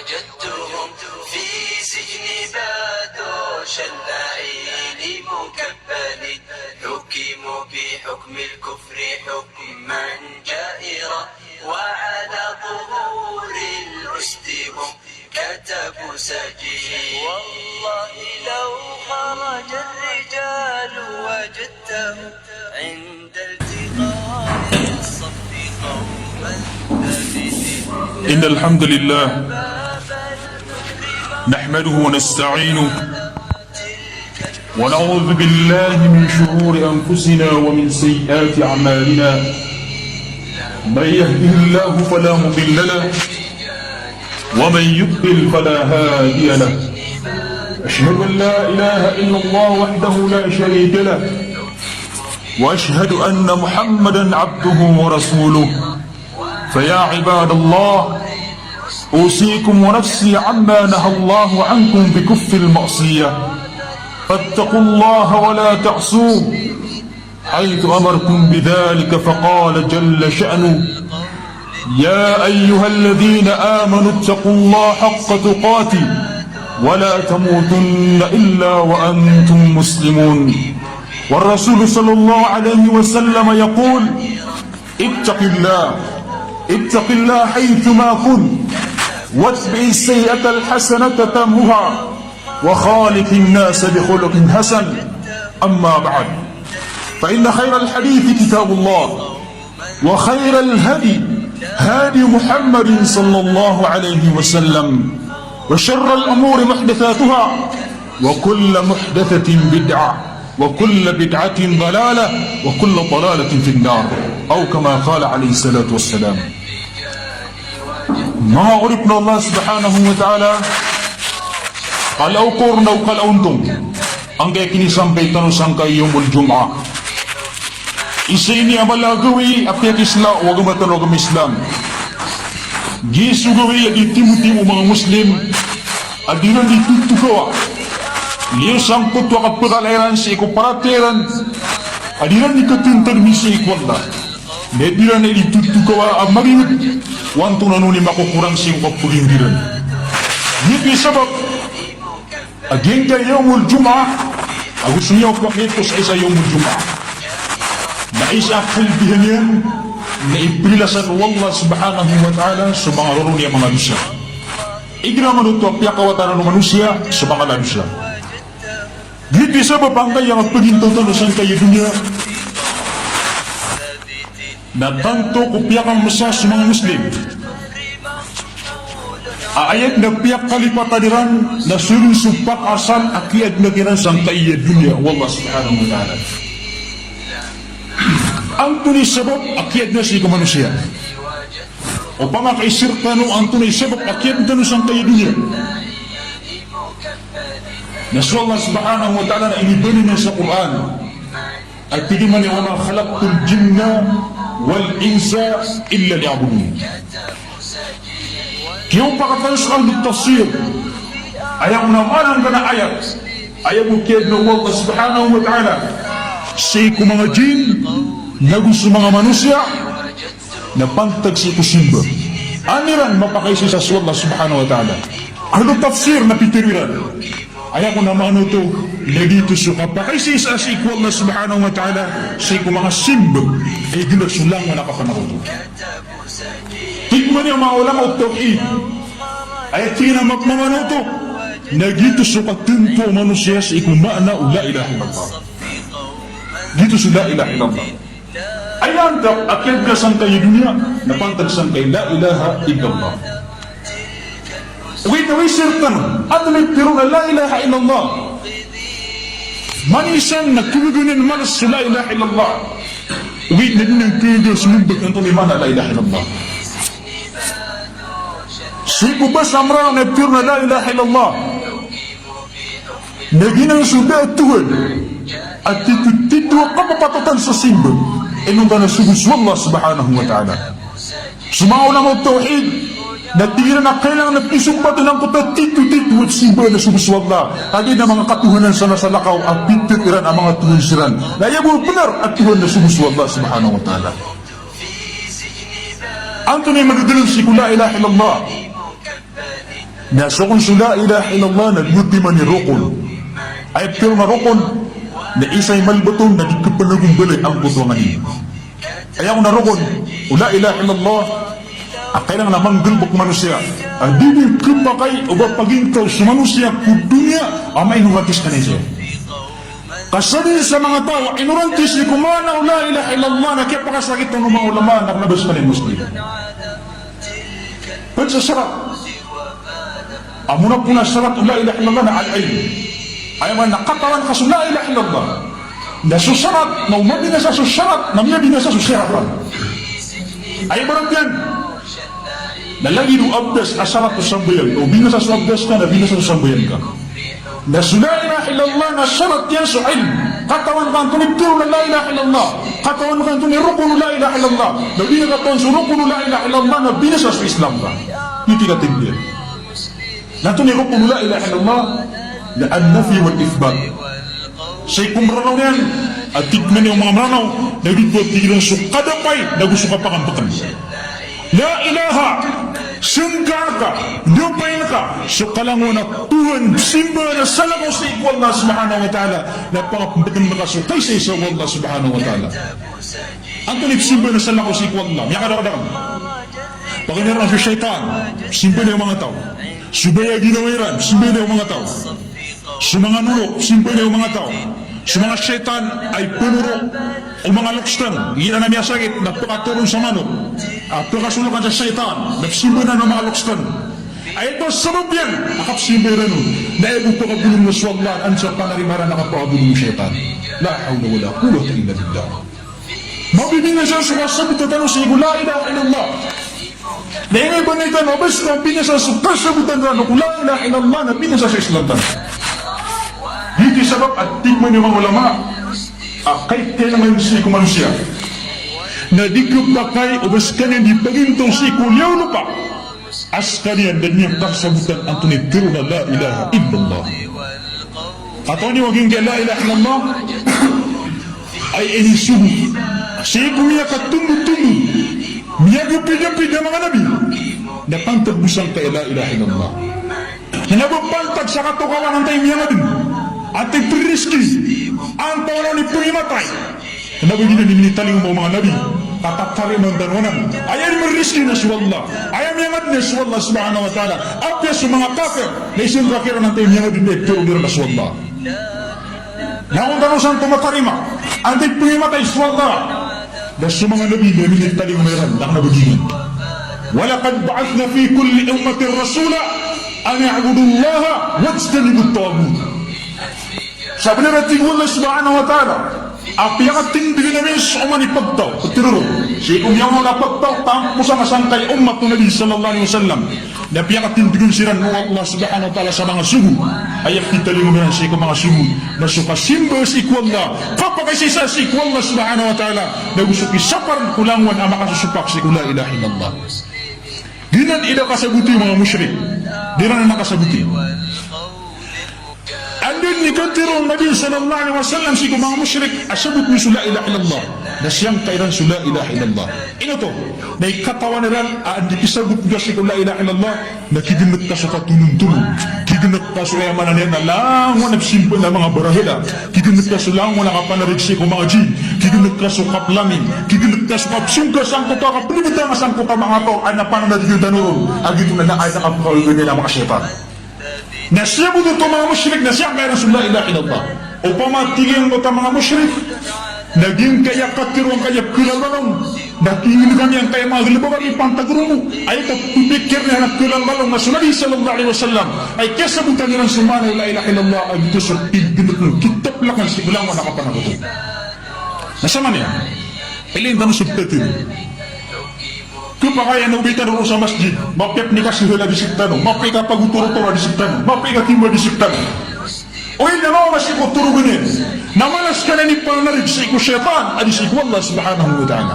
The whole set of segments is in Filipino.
وجدتهم في سجن بادوش اللعين مكبلين حكموا بحكم الكفر حكما جائرا وعلى ظهور الأسد هم كتبوا سجين والله لو خرج الرجال وجدتهم عند التقاء الصف قوما ثابتين إن الحمد لله نحمده ونستعينه ونعوذ بالله من شرور أنفسنا ومن سيئات أعمالنا من يهده الله فلا مضل له ومن يضلل فلا هادي له أشهد أن لا إله إلا الله وحده لا شريك له وأشهد أن محمدا عبده ورسوله فيا عباد الله أوصيكم ونفسي عما نهى الله عنكم بكف المعصية فاتقوا الله ولا تعصوه حيث أمركم بذلك فقال جل شأنه يا أيها الذين آمنوا اتقوا الله حق تقاته ولا تموتن إلا وأنتم مسلمون والرسول صلى الله عليه وسلم يقول اتق الله حيثما كنت واتبع السيئة الحسنة تمها وخالق الناس بخلق حسن أما بعد فإن خير الحديث كتاب الله وخير الهدي هادي محمد صلى الله عليه وسلم وشر الأمور محدثاتها وكل محدثة بدعة وكل بدعة ضلالة وكل ضلالة في النار أو كما قال عليه الصلاة والسلام. Mga urip na Allah subhanahu wa ta'ala, kalaukor na ukalauntong ang kaya kinisampay tanong sangkay yung Jum'ah. Isa ini amalagawi apyak isla wag matanog ang Islam. Gisugawi at itimuti mo mga Muslim at dinan itutugawa. Liyo sangkot wakat pagkalairan sa ikuparateran at dinan ikatintar misa ikwanda. Nediran na itutugawa ang marinit wantong nanunim ako kurang sa ikapulindiran. Niti sabab aging kayong Jum'ah agus niyo pakito sa isa yung Jum'ah. Naisa kalbihan yan na ipilasan Allah subhanahu wa ta'ala sa mga roro niya mga manusia. Igraman ito ang piyakawatan ng manusia sa mga manusia. Dito sa babangkay ang pagintutan sa kayo dunia na tanto kupiakang masa sa mga Muslim. Aayat na piyak kalipatadiran na suling supak asal akiyad na kiran sa kayo dunia Allah subhanahu wa ta'ala. Ang tunay sabab akiyad na si manusia. O pangakaisir tanong ang tunay sabab akiyad na sa kayo dunia. Nasu Allah subhanahu wa ta'ala na inibali na sa Quran at piliman niya wama khalaqtul jinna wal insa illa liya'budun. Kiyong pakatayo sa kalbit tafsir ayaw naman ang ayat ayaw ukiyad na Allah subhanahu wa ta'ala sa iku mga jin na gusto mga manusia na pantag sa ikusimba. Aniran mapakaisi sa Allah subhanahu wa ta'ala. Ano tafsir na pitiriran? Ayaw ko naman ito nagito sa kapakaisi sa iku Allah subhanahu wa ta'ala sa iku mga simba ay ginagsulang na nakapanakot. Tigman niya mga ulama o tawhid ay tinamak naman ito nagito sa katunto manusia sa iku ma'na o la ilaha illallah. Dito sa la ilaha illallah. Ayan daw, akil ka sang kayo dunia, napantag sang kayo la ilaha illallah. Uwi na wisirtan, at nagtiro na la ilaha illallah. Manisan na kulugunin malas sa la ilaha illallah. Uwi na din ang kulugun sa mumbag ng tuliman na la ilaha illallah. Siku ba samra na nagtiro na la ilaha illallah. Naginang suda at tuhad. At tito kapapatatan sa simba inong ka nasubos Allah subhanahu wa ta'ala. Sumaw na mga tawhid na tira na kailangan na pisumpa ng kuta tito at simba na subos Allah. Hagi na mga katuhanan sa nasalakaw ang pintitiran ang mga tuhon siran na yabul benar at tuhon na subos Allah subhanahu wa ta'ala. Ang tunay magdalong si la ilaha illallah Na sukun su la ilaha illallah na yuti man rukun. Ay pil na rukun na isay malbatong na di kapanagong balay ang butuangan niyo. Ayaw na rukun, la ilaha illallah, kailangan na manggulbok manusia. Ang dibing kupakay o bapagintaw sa manusia kudunya, amay numatis ka niya. Kasabi sa mga tao, inurantis ni kumana o la ilaha illallah na kaya pakasakit ng mga ulama na nabas ka ng Muslim. Pwede sa sarat. Amuna po na sarat o la ilaha illallah na al-ilm. Ayaw man nakatawan ka sa la ilaha illallah. Na susarat, na umabi na sa susarat, na miyabi na sa susiratan. Ayaw barang yan. Na lagi nung abdas asarat o sambayan, o binasa sa abdas ka, na binasa sa sambayan ka. Na su la ilaha illallah na syarat yan sa ilm. Katawan ka ang tunigtiro na la ilaha illallah. Katawan ka ang tunirukun la ilaha illallah. Na binakatawan sa rukun la ilaha illallah na binasa sa Islam ka. Yung tinatindir. Na tunirukun la ilaha illallah na an-nafi wal-ithbat. Sa'y kumranaw yan at tikman yung mga maranaw na dito at tigilan sa kadapay na gusto ka pakambakan. La ilaha sungkar ka, lupain ka sa kalangon na Tuhan simba na salamaw sa ikaw Allah subhanahu wa ta'ala na pangapampatan makasukay sa isa Allah subhanahu wa ta'ala. Ang tunip simba na salamaw sa ikaw Allah may kadakadakan pagkaniran sa syaitan simba na yung mga tao subaya ginawiran simba na yung mga tao sa mga nurok simba na yung mga tao sa mga syaitan ay punuro o mga lukstan gina na niya sakit nagpakaturong sa manok at pagkasulukan sa syaitan nagsimba na ng mga lukstan ay ito sabab yan nakapsimba na nun na ibang pagkabulong na swaglan ang sa panarimaran nakapakabulong ng syaitan la hawla wala quwwata illa billah mabibingin siya sa wasabit na tanong sa iku la ilaha illallah na ingay ba na itanong basta ang pinasa sa kasabutan na kung la ilaha illallah na pinasa sa islatan dito sabab at tigman yung mga ulama kahit kailangan si kumanusia na di kapakay o bas kanyan di pagintong si kulyaw lupa as kanyan dan niyang kasabutan ang tunitiro na la ilaha illallah at ang niwaging kaya la ilaha illallah ay inisubo si kumiya katumbo-tumbo miyagupid-upid ng mga nabi na pangtagbusang kaya la ilaha illallah na nabapantag sa katukawan ng tayo miyangadin at ipiriski ang tawanan ni Puhimatay na nabagin na ninitaling mo mga nabi tataptari ng danwanan ayaw ni mariski na suwallah ayaw miyangad na suwallah subhanahu wa ta'ala apya sa mga kafir na isang kakira ng tayo miyangad na ipirugir na suwallah na kung tanusan tumatarima ang tayo Puhimatay suwallah na sa mga nabi na ninitaling mayroon na nabagin walakad ba'athna fi kulli ummatin rasula an ya'budullaha wajtanibut tawagut sabi na natin Allah subhanahu wa ta'ala ang pinakating namin sa uman ipagtaw patiruro si kumiyang mga pagtaw tampo sa masangkay umat ng Nabi sallallahu alaihi wasallam na pinakating siran ng Allah subhanahu wa ta'ala sa mga sugo ay akitaling umiran si mga sugo na sukasimba si Allah kapagkaisisa si Allah subhanahu wa ta'ala na gusto kisapar kulangwan ang makasusupak si la ilaha illallah dinan ila kasaguti mga musyrik dinan na nakasaguti andun ni katiro Nabi sallallahu alaihi wasallam si mga musyrik asabut ni la ilaha illallah na siyang kairan la ilaha illallah ino to na ikatawanan ang dikisagut nga si la ilaha illallah na kiginat ka sa katunun-tunun kiginat ka sa yaman na na langon nagsimpo na mga barahila kiginat ka sa langon na kapanarig si mga jin kiginat ka sa kaplamin kiginat ka sa kapsungkas ang kuka kaplimutan ang kuka mga to ay napananarig yung danuro agito na ay nakapakawin nila mga syaitan na siya mo dito mga musyrik na siya kaya la ilaha illallah o pamatigin mo ta mga musyrik naging kaya katirong kaya kilalbalong naging kami ang kaya mga gilibagan ipantaguro mo ay kapipikir na nagkilalbalong na Nabi sallallahu alaihi wasallam ay kasabutan nilang sumana la ilaha illallah ay ito sa pigdinot ng kitap lakan si gulang wala kapanagot nasama niya ilin tanong subtatin kapag ano ubitan mo sa masjid mapip ni kasihula disiktano mapip ka paguturo-turo disiktano mapip ka timba disiktano o hindi mo masikuturo ganyan na malas ka na ni panarig sa iku syaitan adi sa iku Allah subhanahu wa ta'ala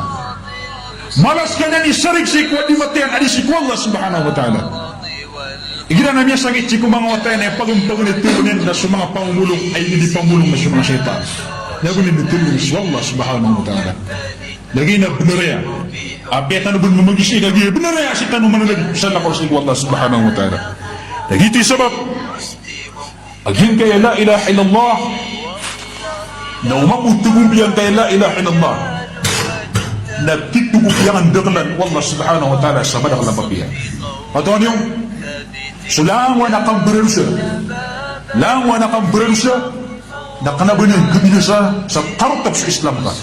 malas ka na ni sarig sa iku adi matian adi sa iku Allah subhanahu wa ta'ala igira na niya sakit si mga watay na pag-umpagunit turunin na sa mga pangulong ay hindi pangulong na sa mga syaitan nagunin ni tulong sa Allah subhanahu wa ta'ala lagi na benaraya apiatan bun memagisi lagi benaraya si tanu manalagi sallallahu alaihi Allah subhanahu wa ta'ala Dagiti sabab aging kaya la ilaha illallah na umamutugumpiyan kaya la ilaha illallah na titugumpiyan daglan wallah subhanahu wa ta'ala sa madak na papiya. Patuan yung sulangwa na kamberusya langwa na kamberusya na kanabanyan kabinasa sa tartap sa Islam ka.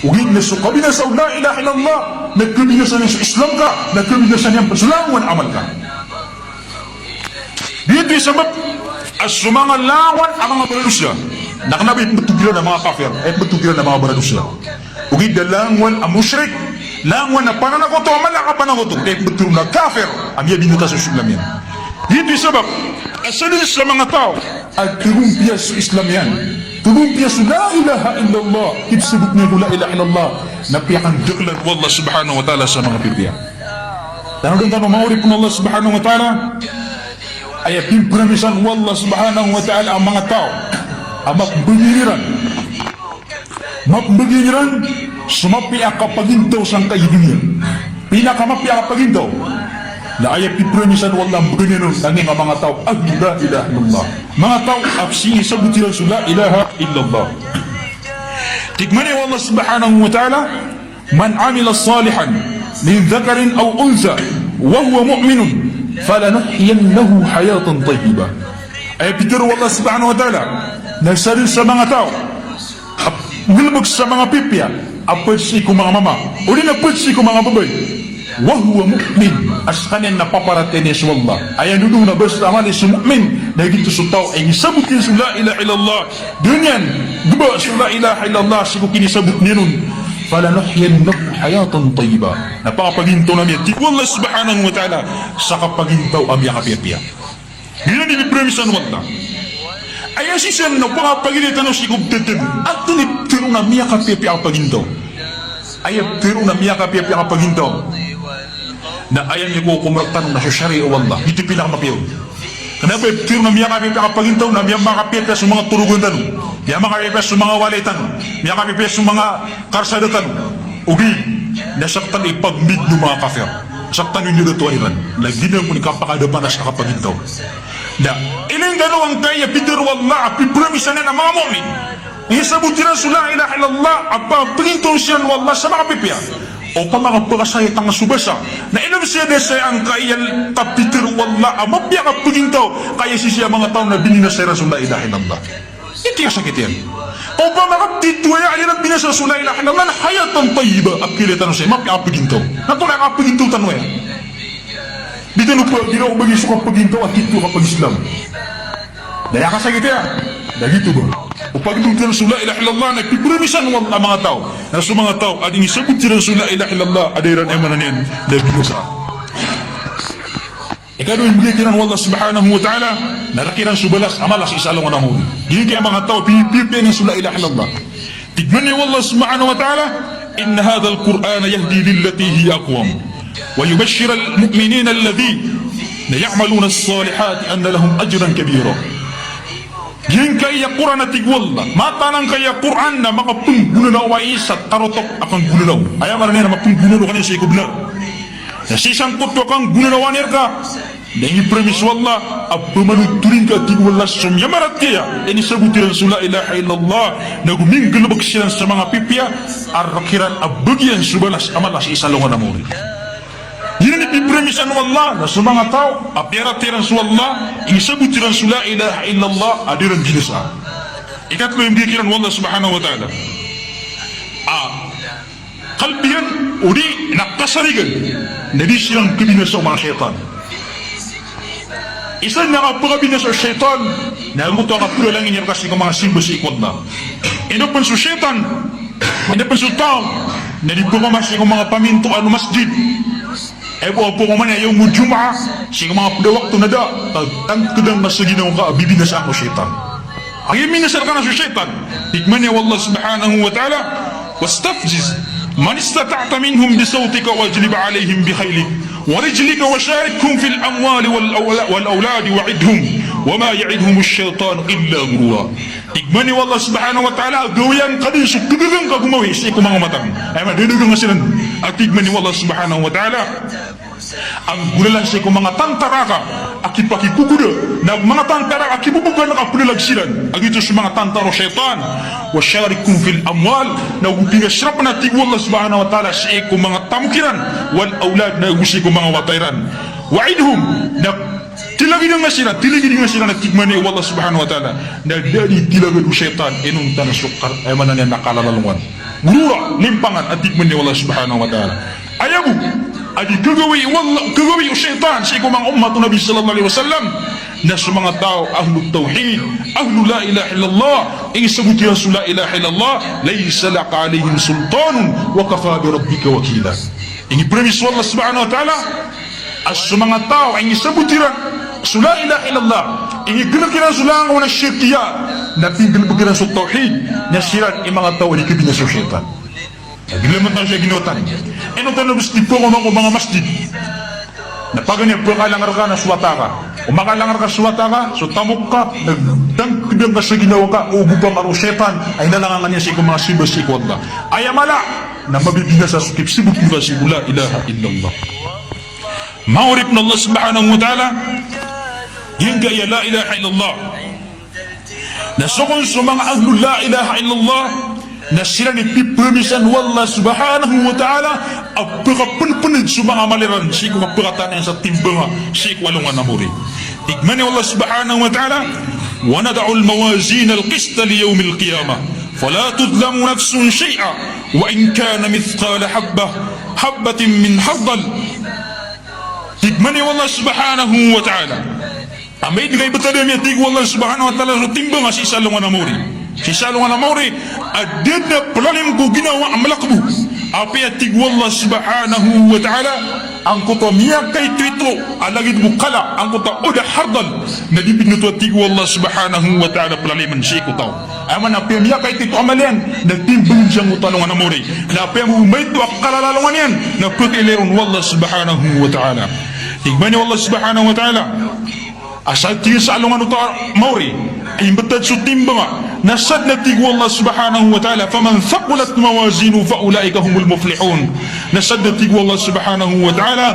Ugig na sa kabinasa la ilaha illallah na kabinasa niya sa Islam ka na kabinasa niya sulangwan amal ka. Dito yung sabab as sumangalangan ang mga barusya na kanabit matugilan ng mga kafir at matugilan ng mga barusya. Ugid na langwan ang musyrik, langwan na pananakoto, malaka pananakoto, at betul na kafir ang iya binuta sa Islam yan. Dito yung sabab, asalin sa mga tao at tugumpiya sa Islam yan. Tugumpiya sa la ilaha illallah, ibsabot niya ko la ilaha illallah, napiyakan duklan wallah subhanahu wa ta'ala sa mga pipiya. Tanong tanong maurip ng Allah subhanahu wa ta'ala, ay pimpramisan wallah subhanahu wa ta'ala ang mga tao ang mapaginiran sumapiak kapagintaw sang kaidunya pinakamapiak kapagintaw na ay pimpramisan wallah ang baginiran tanging ang mga tao la ilaha illallah mga tao apsi sabutiran sa la ilaha illallah tigmani wallah subhanahu wa ta'ala man amila salihan min dhakarin aw unsa wa huwa mu'minun فَلَنُحْيَنَّهُ حَيَاةً طَيِّبَةً ay Peter wallah subhanahu wa ta'ala nagsarin sa mga tao nilmag sa mga pipya apad si ko mga mama o din apad si ko mga babay wahuwa mu'min as kanin napaparatin ni wallah ay anudong na basta amali sa mu'min na gito sa tao ay isabutin sa la ilaha illallah dunyan diba sa la ilaha illallah sa kinisabot niya nun فَلَنُحْيَنَّهُ حَيَاةً طَيِّبَةً napakapagintaw namin ti wallah subhanahu wa ta'ala sa kapagintaw ang yakapiyapia ganyan ibipremisan wallah ay asisan na pangapaginitan ng sikubtetin at tiniptiro na miyakapiyapia ang pagintaw ay tiro na miyakapiyapia ang pagintaw na ayan niyo ko kumartan na sa syari'a wallah ito pinakamapiyaw kenapa tiro na miyakapiyapia ang pagintaw na miyakapiyapia sa mga turugan tanong miyakapiyapia sa mga walitan miyakapiyapia sa mga karsadatan ugi nasaktan ipagmid ng mga kafir saktan yung nilatuairan na ginang mo ni kapakadapan na sa kapagintaw na ilang gano'n ang kaya Peter wallah pipramisan na mga mu'min isabutin sa la ilaha illallah pagintaw siya wallah sa mga pipya o pa mga pagkasayat ang subasa na ilang siya desay ang kaya ta Peter wallah mapya ka pagintaw kaya siya mga tao na binina sa la ilaha illallah ito yung sakit yan o pa mga titwaya ay nang binasa sa la ilaha illallah na hayatan tayyiba at kilitan siya mapya ka pagintaw natulay ka pagintaw tanong yan dito lupa ginawa bagi suka pagintaw at tito kapag Islam daya ka sakit yan dagito ba o pagdungtiran sa la ilaha illallah nagpipremisan ang mga tao na sa mga tao at inisabutiran sa la ilaha illallah adairan ay mananin na binusa ikado yung bigikiran wallah subhanahu wa ta'ala narakiran subalas amalas isalong na huli yun kaya mga tao pipipirin sa la ilaha illallah tignan niya wallah subhanahu wa ta'ala inna hadha al-Qur'an yahdi lillati hiya aqwam wa yubashshir al-mu'minina alladhi ya'maluna as-salihati anna lahum ajran kabira yung kaya Quran na tigwalla matanang kaya Quran na makapunggululaw wa isat tarotok akang gululaw ayaw maranay na mapunggululaw kanina sa ikubla nasisang kutwa kang gululawanir ka na premis wallah at pumanuturin ka tigwalla sumyamarat kaya inisabutiran sa la ilaha illallah na guminggalabag silang sa mga pipya arakiran abagyan subalas amalas isalungan na muli yun ang ipipremisan wallah na sa mga tao apiratiran sa wallah isabutiran sa la ilaha illallah adiran jinasa ikatlo yung dikiran wallah subhanahu wa ta'ala kalbiyan udi nakasarigan na di silang kabinasa mga syaitan isa na kapagabinasa syaitan na gusto ang kapulangin niya kasi ng mga simba sa ikwallah inapan sa syaitan inapan sa tao na di pumamasi ng mga paminto ano masjid po po man ay yung Jum'ah sing mga waktu na da tagtagtudang na sa ginawa ka bibinasa ako syaitan ang iminasar ka na sa syaitan tikman niya wallah subhanahu wa ta'ala wastafziz man istata'ta minhum bisawtika wajlib alayhim bikhaylika ورجلك وشاركهم في الأموال والأولاد وعدهم وما يعدهم الشيطان إلا غرورا tigmani wallah subhanahu wa ta'ala gawian kadin sukugang kagumawi sa iko mga matang ay madudugong asilan at tigmani wallah subhanahu wa ta'ala ang gulalan sa ikong mga tantaraka akipakikukuda na mga tantaraka akibubugan na kapulilagsilan agito sa mga tantaro syaitan wa syarikum fil amwal na upingasrap na tigwa Allah subhanahu wa ta'ala sa ikong mga tamukiran wal aulad na gusto ikong mga watayran wa'idhum na tilagin nga sila na tigman ni Allah subhanahu wa ta'ala na dari tilagin syaitan inong tanasukar ay manan yan nakalalalungan gurura limpangan at tigman ni Allah subhanahu wa ta'ala ayamu adi kagawi syaitan sa ikong mga umat Nabi sallallahu alaihi wasallam na sa mga tao ahlu tawhid ahlu la ilaha illallah isabut ya la ilaha illallah laysa laka alaihim sultanun wa kafa bi rabbika wakila ini premis Allah subhanahu wa ta'ala as sa mga tao ang isabutiran sa la ilaha illallah ini ginakiran sulang wana syirkiya na tinggal bagiran sa tawhid na siran ang mga tao ni kabila sa syaitan nagilaman tayo siya ginotan eno tayo gusto po mga masjid na pag niya pagkalangar ka na suwata ka umakalangar ka suwata ka so tamok ka nagdangkibang ka sa ginawa ka ugupang aro syaitan ay nalangangan niya sa ikong mga sibas sa ikong Allah ay amala na mabibigyan sa sukip sibuk mula si la ilaha illallah maurip na Allah subhanahu wa ta'ala hingga ya la ilaha illallah nasukon sa mga ahlu la ilaha illallah na sila ni pipemisan wallah subhanahu wa ta'ala ang pagkapunpunid sa mga maliran si kong pagkatanan sa timbanga si kwalungan na muri tigman ni Allah subhanahu wa ta'ala wa nada'u al-mawazin al-qista li yawm al-qiyamah fala tudlamu nafsun shay'a wa in kana mithqala habbatin min hardal tigman ni Allah subhanahu wa ta'ala amay digay batadam ya tig wallah subhanahu wa ta'ala sa timbanga si salungan na muri si salungan na muri adid na palalim ko ginawa ang malakbo api at tig wallah subhanahu wa ta'ala ang kuto miyak kay tuito alagid bukala ang kuto udah hardal na dipid nito at tig wallah subhanahu wa ta'ala palaliman si kutaw aman api miyak kay tuito amalian nagtimbang siyang utalungan na muri na api ang umayto ak kalalalungan yan na putileron wallah subhanahu wa ta'ala tigman ni wallah subhanahu wa ta'ala asal tingin sa alungan ito mauri ay batad sa timbanga nasad na tigwa Allah subhanahu wa ta'ala faman thaqulat mawazinu fa ulaika humul muflihun nasad na tigwa Allah subhanahu wa ta'ala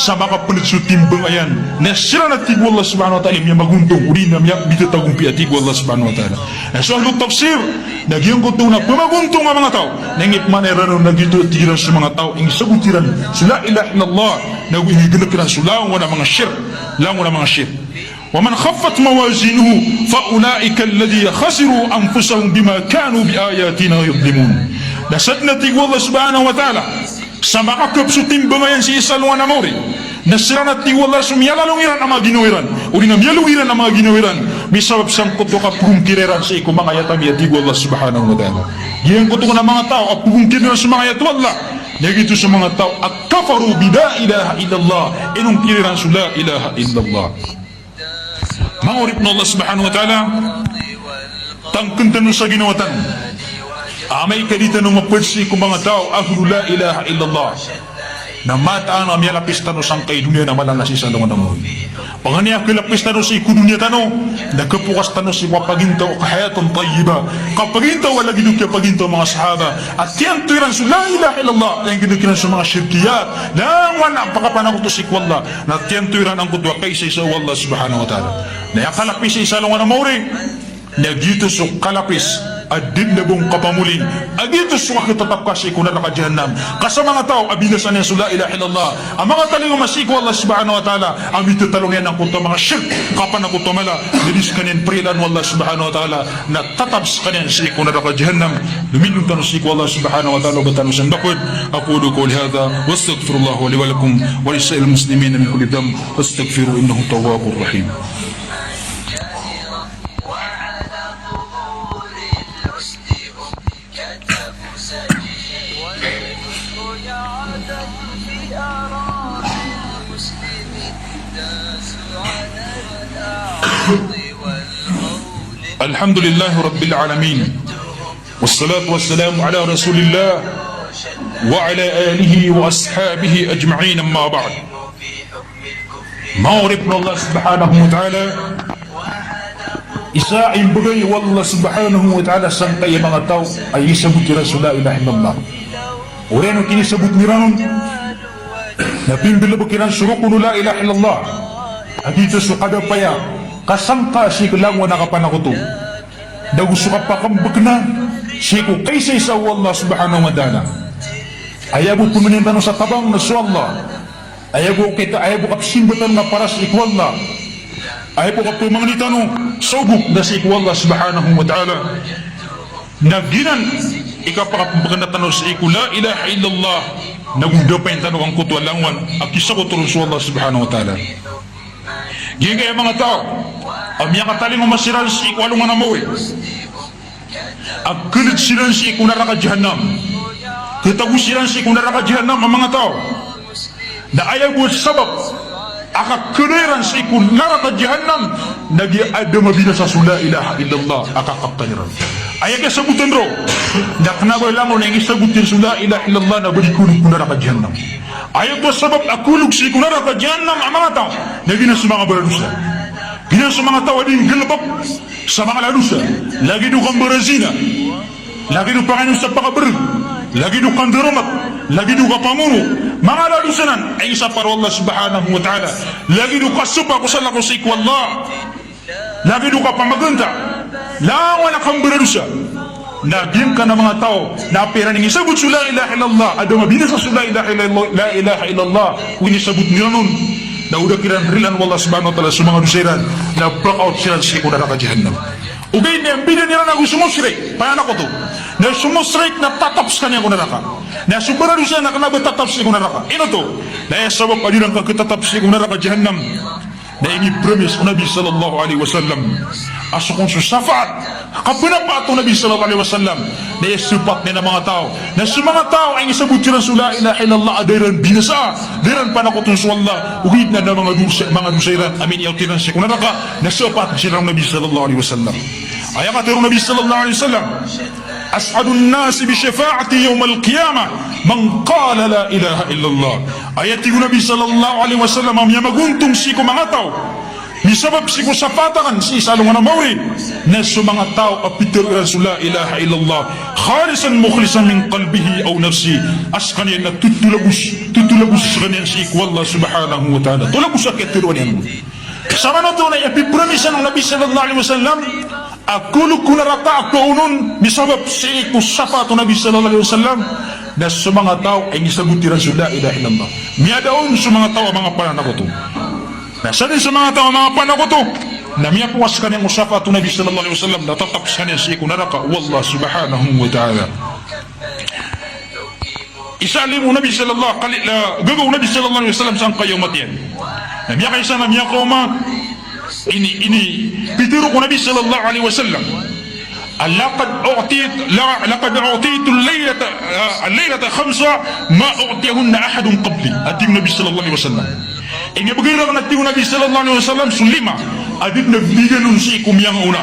sa mga panit sa timbanga yan nasira na tigwa Allah subhanahu wa ta'ala miya maguntong uri na miya bitatagumpi at tigwa Allah subhanahu wa ta'ala so ang tafsir nagyang kuto na pumaguntong ang mga tao nangit manera na nagito at tigiran sa mga tao ang sabutiran sila ilaha illallah na uhiniganakiran sila ang mga shirk lang ang mga shirk ومن خفت موازينه فأولئك الذين خسروا أنفسهم بما كانوا بآياتنا يظلمون نسدنا تيغو الله سبحانه وتعالى سمعك بسطين بما ينسي سلوان موري نسرنا تيغو الله سميالا لنغيران أما جنويران ورنا ميالوغيران أما جنويران بسبب سمكتو كبهم كيران سيكو mga yatam ya تيغو الله سبحانه وتعالى yang kuto na mga tao apugong kiran sa mga yato Allah nagito sa mga tao at kafaru bi la ilaha illallah inong kiran sa la ilaha illallah mangurip na Allah subhanahu wa ta'ala tangkuntan sa ginawatan amay kadita nung mapwedsi kung mga tao ahlu la ilaha illallah na mataan na miyalapis tano sang kay dunia na malalasi sa langan mo pangania kilapis tano si kudunya tano nagkapukas tano si mapagintaw kahayatong tayyiba kapagintaw wala ginukya pagintaw mga sahaba at yan tuiran sa la ilaha illallah yung ginukiran sa mga syirkiyat na wala pakapanang kuto si kwalla na yan tuiran ang kutwa kaysa sa Allah subhanahu wa ta'ala na yung kalapis sa isa langan mo rin nagito sa kalapis adin na bong kapamulin agito sa katatap kasi kung nakajahannam kasi mga tao abilasan niya sa la ilaha illallah ang mga talingo masiko Allah subhanahu wa ta'ala ang itatalong yan ang kunta mga shirk kapan ang kunta mala nilis kanyan prilan Allah subhanahu wa ta'ala na tatabs kanyan si kung nakajahannam luminong tanong si Allah subhanahu wa ta'ala batanong siyang dakod aqulu qawli hadha wastaghfirullah wa li wa lakum wa lisa'il muslimin min kulli dam wastaghfiru innahu tawwabur rahim الحمد لله رب العالمين والصلاة والسلام على رسول الله وعلى آله وأصحابه أجمعين أما بعد موربنا الله سبحانه وتعالى إساء بغي والله سبحانه وتعالى سنقى mga tao ay isabot nila sa la ilaha illallah ورينو كني سبوت نيرانون Napimbila bukiran surukunu la ilaha illallah. Agito sukada paya. Kasangka si kalangwa nakapanakuto. Dagusuka pa kang bagna. Si ko kaysa isa Allah subhanahu wa ta'ala. Ayabu puminintano sa tabang na su Allah. Ayabu kapsimbatan nga para sa ikwalla. Ayabu kapumanginitano sobuk na sa ikwalla subhanahu wa ta'ala. Naginan ikapakapagandatan sa iku la ilaha illallah. Nagundapay tanong ang kutualangwan at isa ko tulong sa Allah subhanahu wa ta'ala. Gaya kaya mga tao ang mga kataling umasiran sa iku alungan na mawi ang kilit silan sa iku naraka jahannam kitagusiran sa iku naraka jahannam ang mga tao na ayaw mo sabab akakiliran sa iku naraka jahannam nagi ada mabina sa sula ilaha illallah akakaptaniran ayaw ka sabutan ro na kanabay lang mo na yung isabutin sula ilaha illallah na balikulog ko naraka jahannam ayaw po sabab akulog sa iku naraka jahannam ang mga tao nagi na sa mga baradusa gina sa mga tao din galabak sa mga lalusa lagi do kang barazina lagi do panganon sa pakabarag lagi do kang daramat lagi do kapamuno mga lalusanan ay isa para Allah subhanahu wa ta'ala lagi do kasupa ko sa lakos iku Allah lagi do kapamaganda lawan na kang baradusa naging ka ng mga tao na pera ng isabot sa la ilaha illallah ada mabina sa la ilaha illallah kung isabot nila nun na udah kiran rilan wallah subhanahu wa ta'ala sa mga dusiran na block out sila sa iko naraka jahannam ugay na ang bida nila na sumusrik paano ko to na sumusrik na tataps ka niya ko naraka na subarado siya na kanaba tataps iko naraka ino to na sabab adilang kagkatataps iko naraka jahannam na ini promise o Nabi sallallahu alaihi wasallam asukong susafaat kapinapato Nabi sallallahu alaihi wasallam na isupat niya ng mga tao na sa mga tao ay isabutin sa la ilaha illallah adairan binasa adairan panakotong sa Allah uhid na ng mga dusairan amin yautiran siya kung naraka na supat sila ng Nabi sallallahu alaihi wasallam ay akatirong Nabi sallallahu alaihi wasallam as'adun nasi bi syafa'ati yawmal qiyamah man qala la ilaha illallah ayati Nabi sallallahu alaihi wasallam ang maguntong si mga tao misabab si kusapatakan si salungan ng mawri na sa mga tao apitiran sa la ilaha illallah khalisan mukhlisan min qalbihi aw nafsi as kanya na tutulabus sa kanya si ikwallah subhanahu wa ta'ala tulabus sa katiruan yan sama na ito na ipipromisan ng Nabi sallallahu alaihi wasallam akulog ko narata ako unon misabab si kusapatakan Nabi sallallahu alaihi wasallam na sa mga tao ay isabutiran sa la ilaha illallah miyadaon sa mga tao mga pananakoto nasa din sa mga tao mga panakoto na miyapuwas ka niyang usapatu Nabi sallallahu alaihi wasallam na tataps ka niya sa iku naraka wallah subhanahu wa ta'ala isalim Nabi sallallahu gagaw Nabi sallallahu alaihi wasallam sa kayamat yan na miya kaysa na miya kauma ini pitiro ko Nabi sallallahu alaihi wasallam لقد أعطيت الليلة 5 ما أعطيهن أحد قبلي أتي النبي صلى الله عليه وسلم إن يبغي أتي النبي صلى الله عليه وسلم سليمة أدب نبيا نسيكم yang una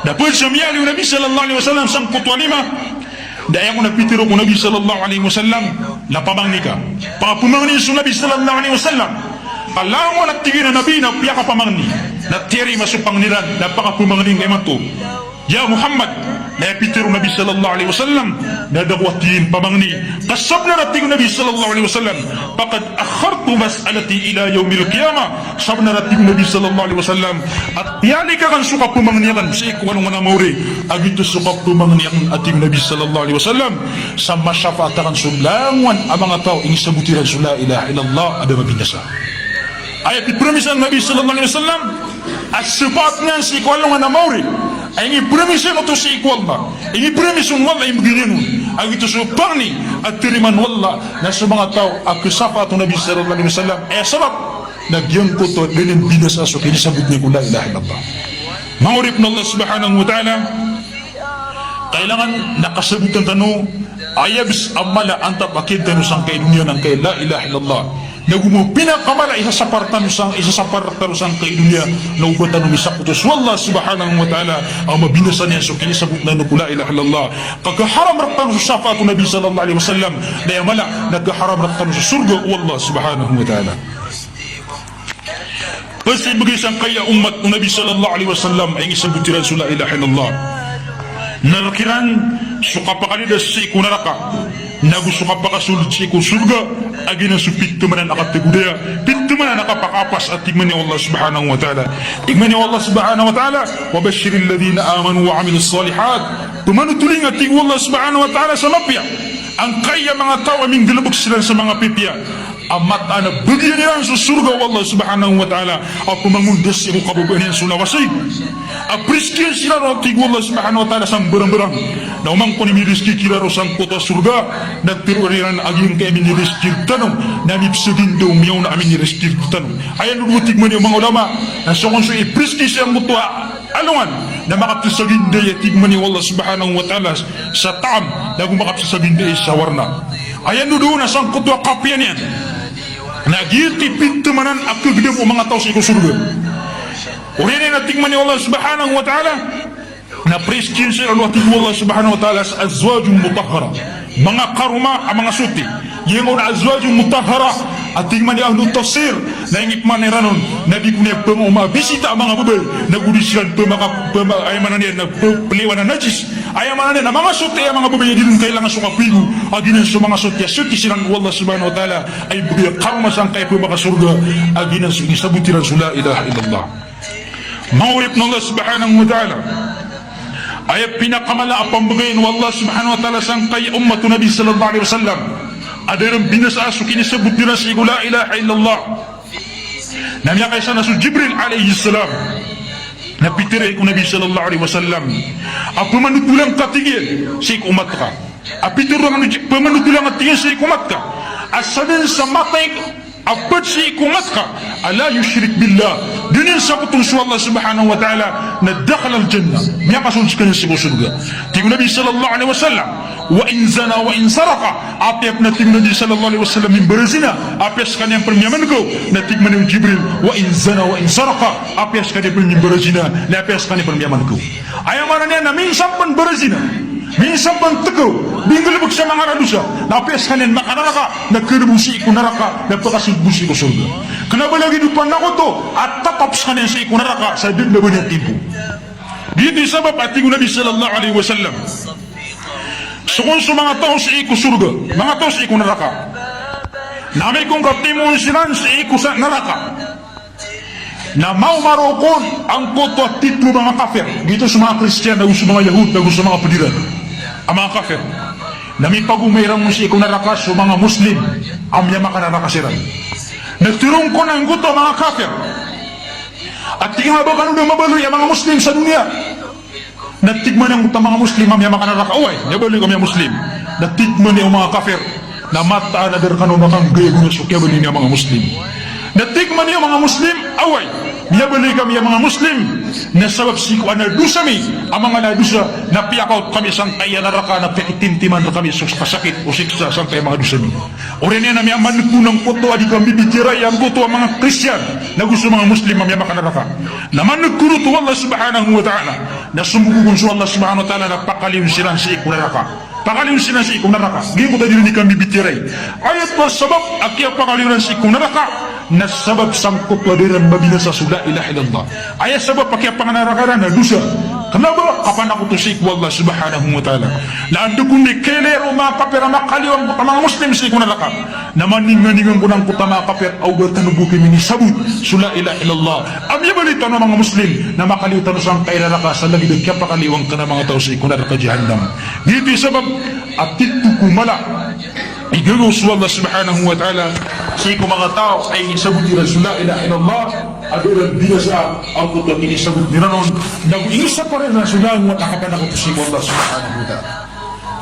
dapat samia Nabi sallallahu alaihi wasallam sang kutwalima daya ko napitiro ko Nabi sallallahu alaihi wasallam na pamangnika pamangni su Nabi sallallahu alaihi wasallam Allah mo nagtigin na Nabi na piya ka pamangni na tiri masupang nilan na pakapumangning emato ya Muhammad na pitiro Nabi sallallahu alaihi wasallam na dagwatin pamangni kasabna nating Nabi sallallahu alaihi wasallam faqad akhartu mas'alati ila yawmil qiyamah sabna nating Nabi sallallahu alaihi wasallam at yalika kan suka pumangniyan si kuno nga mauri agito suka pumangniyan ating Nabi sallallahu alaihi wasallam sa masyafatan sulangan ang mga tao ing sabutiran sa la ilaha illallah ada mabinasa ayat ipromisan Nabi sallallahu alaihi wasallam at supat niyan si kuno nga mauri ay ipromisan ito si ikwallah ipromisan wallah imgirinon ang ito sa parni at tiriman wallah na sa mga tao ang kasapat ng Nabi sallallahu alaihi wasallam ay sarap nagyang ko to ganyan binasa so kinisabot niya kung la ilaha illallah mangurip na Allah subhanahu wa ta'ala kailangan nakasabutan tanong ayabis amala antap akid tanong sang kaidunya ng kay la ilaha illallah nagumo pinakamala isasapartan sang sang kaidunya na ubatan ng isakutos wallah subhanahu wa ta'ala ang mabinasa niya so kinisabot na nukula ilaha illallah kagaharam raktan sa safatu Nabi sallallahu alaihi wasallam na yamala nagaharam raktan sa surga wallah subhanahu wa ta'ala kasi bagay sang kaya umat ng Nabi sallallahu alaihi wasallam ay isabutiran sa la ilaha illallah narakiran so kapakalidas sa ikunaraka na gusto ka pakasulod sa ikong surga, agin ang supit man na nakatigudaya, pito man na nakapakapas at tigman ni Allah subhanahu wa ta'ala. Tigman ni Allah subhanahu wa ta'ala, wabashiril ladhina amanu wa amilus salihat, tumanutuling at tigwa Allah subhanahu wa ta'ala sa mapya. Ang kaya mga tao aming galabog sila sa mga pipya. Amat na bagyan niya sa surga Allah subhanahu wa ta'ala. At pumangundas siya kung kababaan niya sulawasay. Apriskiyan sila ro tigwa Allah subhanahu wa ta'ala sang berang-berang. Na umang ko ni miriski kila ro sang kota surga. Nagtiruariran aging kaya amin niriskir tanong. Na mipsagin daw miyaw na amin niriskir tanong. Ayan nurutig man yung mga ulama. Na sokon so ipriski siyang mutwa alungan. Na makapisagin day tigman ni Allah subhanahu wa ta'ala sa taam. Na kung makapisagin day sa warna. Ayan nurudo na sang kutwa kapyan yan. Nagiti pintumanan ako gede mo mga tao sa ikong surga. Uri na tingman ni Allah subhanahu wa ta'ala na preskin siya Allah tingman Allah subhanahu wa ta'ala sa azwajum mutahara. Mga karuma ang mga suti. Yung na azwajum mutahara at tingman ni ahlu tasir na ingip man ni ranon na di kunya pumabisita ang mga babel na gudisiran ayamanan niya na peliwan na najis. Ayamanan niya na mga suti ang mga babel niya din kailangan sukapigo aginan sa mga suti silang Allah subhanahu wa ta'ala ay bugaya karma sang kaya pumakasurga aginan sa isabutiran sa la ilaha illallah. Mawrip ng Allah subhanahu wa ta'ala ay pinakamala ang pambagayin ng Allah subhanahu wa ta'ala sang kaya ummatu Nabi sallallahu alaihi wasallam. Ada yang binasa asuk ini sebut dina sigu la ilaha illallah. Namanya kaisa nasu Jibril alaihi salam. Napitire ku Nabi sallallahu alaihi wasallam. Apa manutulang katigil sik umat ka. Apitir ang pamanutulang katigil sik umat ka. Asadan sa matay apat sik umat ka. Ala yushrik billah. Dunin sa kutong su Allah subhanahu wa ta'ala na dakhala al-jannah. Miya kasun sa kanya sigu surga. Tigu Nabi sallallahu alaihi wasallam. Wa in zana wa in saraka apiap na tingnan Nabi sallallahu alaihi wasallam min berzina apias kan yang permiaman ko na tingnan ni Jibril wa in zana wa in saraka apias kan yang min berzina na apias kan yang permiaman ko ayamana niya na minsan pan berzina minsan pan teko binggal buk sa mga radusa na apias kan yang makanaraka na kerbusi ko naraka na pakasudbusi ko surga kenapa lagi dupan ako to at tataps kan yang sa ko naraka sa din na banyak timpo dito sabab ating Nabi sallallahu alaihi wasallam. Sukun sa mga tao sa iko surga, mga tao sa iko neraka. Nami kong kaptimon silan sa iko sa neraka. Na mau marokon ang koto at titlo mga kafir. Dito sa mga Kristiyan, na sa mga Yahud, na sa mga padiran. Ang mga kafir. Nami pagumayran mo sa iko neraka sa mga Muslim, amya makanerakasiran. Nagtirong ko ng koto mga kafir. At tingin ba kanong mabaloy ang mga Muslim sa dunia? Natigman ang mga Muslim ang mga kanarakaaway. Nabalik ang mga Muslim. Natigman ang mga kafir na mata na derkano makang gaya guna sukyaban niya mga Muslim. Natigman ang mga Muslim away. Nabalik kami ang mga Muslim na sabab siku anadusa mi ang mga nadusa na piyakaw kami sang kaya naraka na pikitintiman na kami sa kasakit o siksa sang kaya mga dusa mi. O rin yan na may manutunang puto adi kami bitiray ang puto ang mga Kristiyan na gusto mga Muslim ang mga kanaraka. Naman nagkuruto Allah subhanahu wa ta'ala na sumugugun sa Allah subhanahu wa ta'ala na pakaliw silang sa ikunaraka. Pakaliw silang sa ikunaraka. Gaya ko tayo ni kami bitiray. Ayat pa sabab akia pakaliw sa ikunaraka na sabab sangkot wadiran mabinasa sa la ilaha illallah. Ayat sabab akia panganaraka na dusa. Kenapa? Kapan aku tusik Allah subhanahu wa ta'ala na andukun ni kelero mga kapir ang makaliw ang mga Muslim sa ikunaraka. Naman ningan ko ng kutama kapir au bertanubuki mini sabut sa la ilaha illallah. Amya balita ng mga Muslim na makaliw tanong sa kairaraka sa lagi kaya pakaliwang ka na mga tao sa ikunaraka jahannam. Dito sabab at ito kumala igano sa Allah subhanahu wa ta'ala sa iko mga tao ay isabuti rin sa la ilaha illallah adoran binasa ang kutwa inisabut niranon nag-iisa pa rin na sulang at nakapanakot sa Allah subhanahu wa ta'ala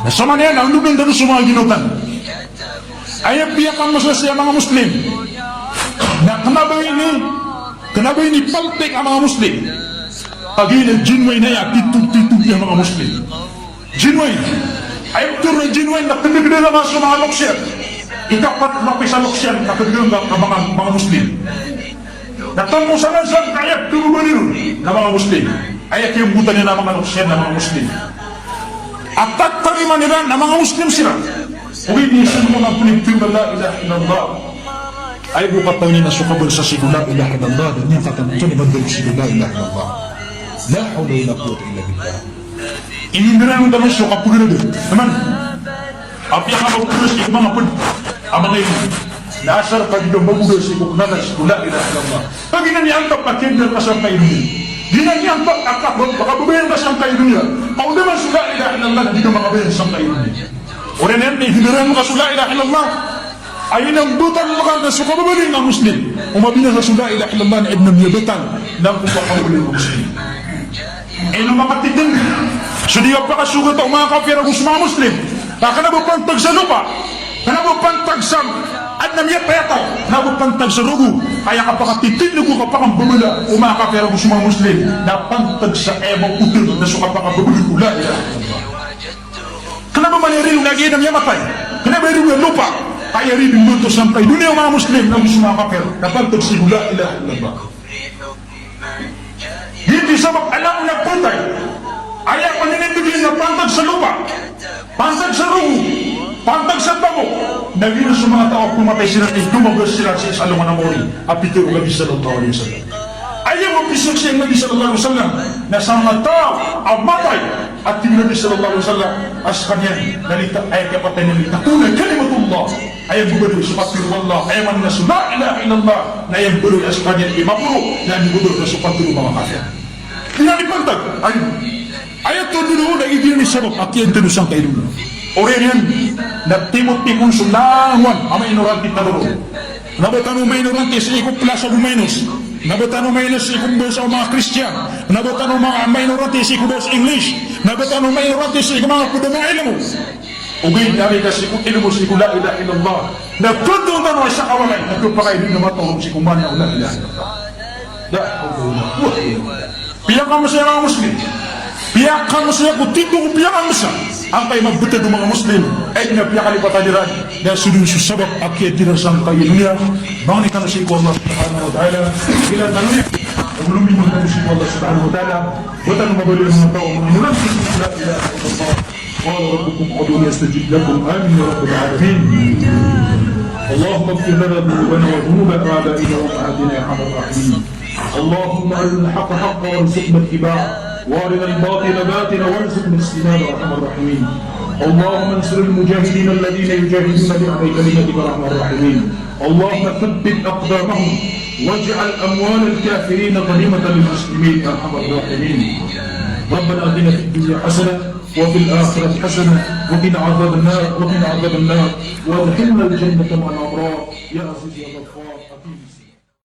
nasama niyan ang lubin dano sa mga ginutan ay piyakan mo sa siya mga Muslim na kanabay ni paltek ang mga Muslim pagin ang jinway na yan titug yung mga Muslim jinway ay tur na jinway na pinigil naman sa mga loksyan ikapat mapisa loksyan na pinigil ng mga Muslim natangusanan sa kayat tumubaniro ng mga Muslim ay yung buta nila mga loksyan ng mga Muslim at tatariman nila ng mga Muslim sila kung hindi mo ng pinigil na la ilaha illallah ay bukat tayo nila sukabal sa sigo la ilaha illallah dan yung katanto ni Mandal sigo la ilaha illallah la hawla ila quwwata illa billah ini nila ang tanong sa kapugin na din naman Api ang mabudos ikaw mga pun. Amang ngayon. Naasar pa dito mabudos ikaw nanas. La ilaha illallah. Pag inanihan ka pakindal ka sa kayo niya. Ginanyan pa akabot. Baka babayan ka sa kayo niya. Kung naman sa la ilaha illallah. Hindi ka makabayan sa kayo niya. O rin yan. Hiniran mo ka sa la ilaha illallah. Ay nambutan mo ka na sa kababaling ng Muslim. Umabina sa la ilaha illallah na ibnang yabutan ng kumakabaling ng Muslim. Eh nung makatitin. So di ka pa kasugot ang mga kafir ang mga Muslim. Kanabupantag sa lupa, kanabupantag sa at namiyat payataw, kanabupantag sa rugo, kaya kapag titinig ko kapag ang bumula, umakapera ko sa mga Muslim, napantag sa ebang util na so kapag ang bumula ula. Kanabumanirin yung lagi namiyat matay, kanabaririn yung lupa, kaya rin yung luto sampay, doon yung mga Muslim na gusto makapera, napantag sa ula ilah ilah. Hindi sabab alam mo nagputay, ayaw paninitibin na pantag sa lupa, pantag sa rugo, pantag sa babo. Nagino sa mga tao pumatay sila at dumagos sila sa isalungan ng mori at ito ang Nabi sallallahu alaihi wasallam. Ayaw mapisok siya ang Nabi sallallahu alaihi wasallam na sa mga tao ang matay at yung Nabi sallallahu alaihi wasallam as kanya nalita ay kapatay nalita tunay kalimatullah ayaw bubuloy sa patiru Allah ayaw man na la ilaha illallah na ayaw bubuloy as kanya imapuro na ayaw bubuloy sa patiru mga kafir. Pinalipantag ayaw to dulu na ibigay ni sabab at yan tinusang kayo dulu. Ori yan, nagtimot-timon sulangan ang mainorante taluro. Nabatan mo mainorante sa ikong plaza Bumenos. Nabatan mo mainorante sa ikong sa mga Christian. Nabatan mo mga mainorante sa ikong sa English. Nabatan mo mainorante sa ikong mga pudama ilmo. Ugay dari ka sa ikong ilmo sa ikong la ilaha illallah. Nagtundong na mga sa kawalay. Nagpapakainin na matulong sa ikong man na la ilaha illallah. Piyakan mo sa mga Muslim. Piyakan mo siya kung tito kung piyakan mo siya. Ang kayo magbutad ng mga Muslim ay pinapiyakan ni pataliran dahil sunod sa sabak at kaya tinasang kayo dunia. Bangin ka na siya ko Allah subhanahu wa ta'ala. Ilan tanong niya. Ulumi mo na siya ko Allah subhanahu wa ta'ala. Butan mo mabali ang mga tao. Mga mulang sa la ilaha illallah. Qala rabbukum uduni astajib lakum. Amin ya rabbal alamin. اللهم اغفر لنا ذنوبنا وذنوب آبائنا وأمهاتنا يا أرحم الراحمين. اللهم أرنا الحق حقا وارزقنا اتباعه وارنا الباطل باطلا وارزقنا اجتنابه يا ارحم الراحمين. اللهم انصر المجاهدين الذين يجاهدون بأعلى كلمتك يا ارحم الراحمين. اللهم ثبت اقدامهم واجعل اموال الكافرين غنيمة للمسلمين يا ارحم الراحمين. ربنا اتنا في الدنيا حسنة وفي الآخرة حسنة وقنا عذاب النار وادخلنا الجنة مع الأبرار يا عزيز يا غفار.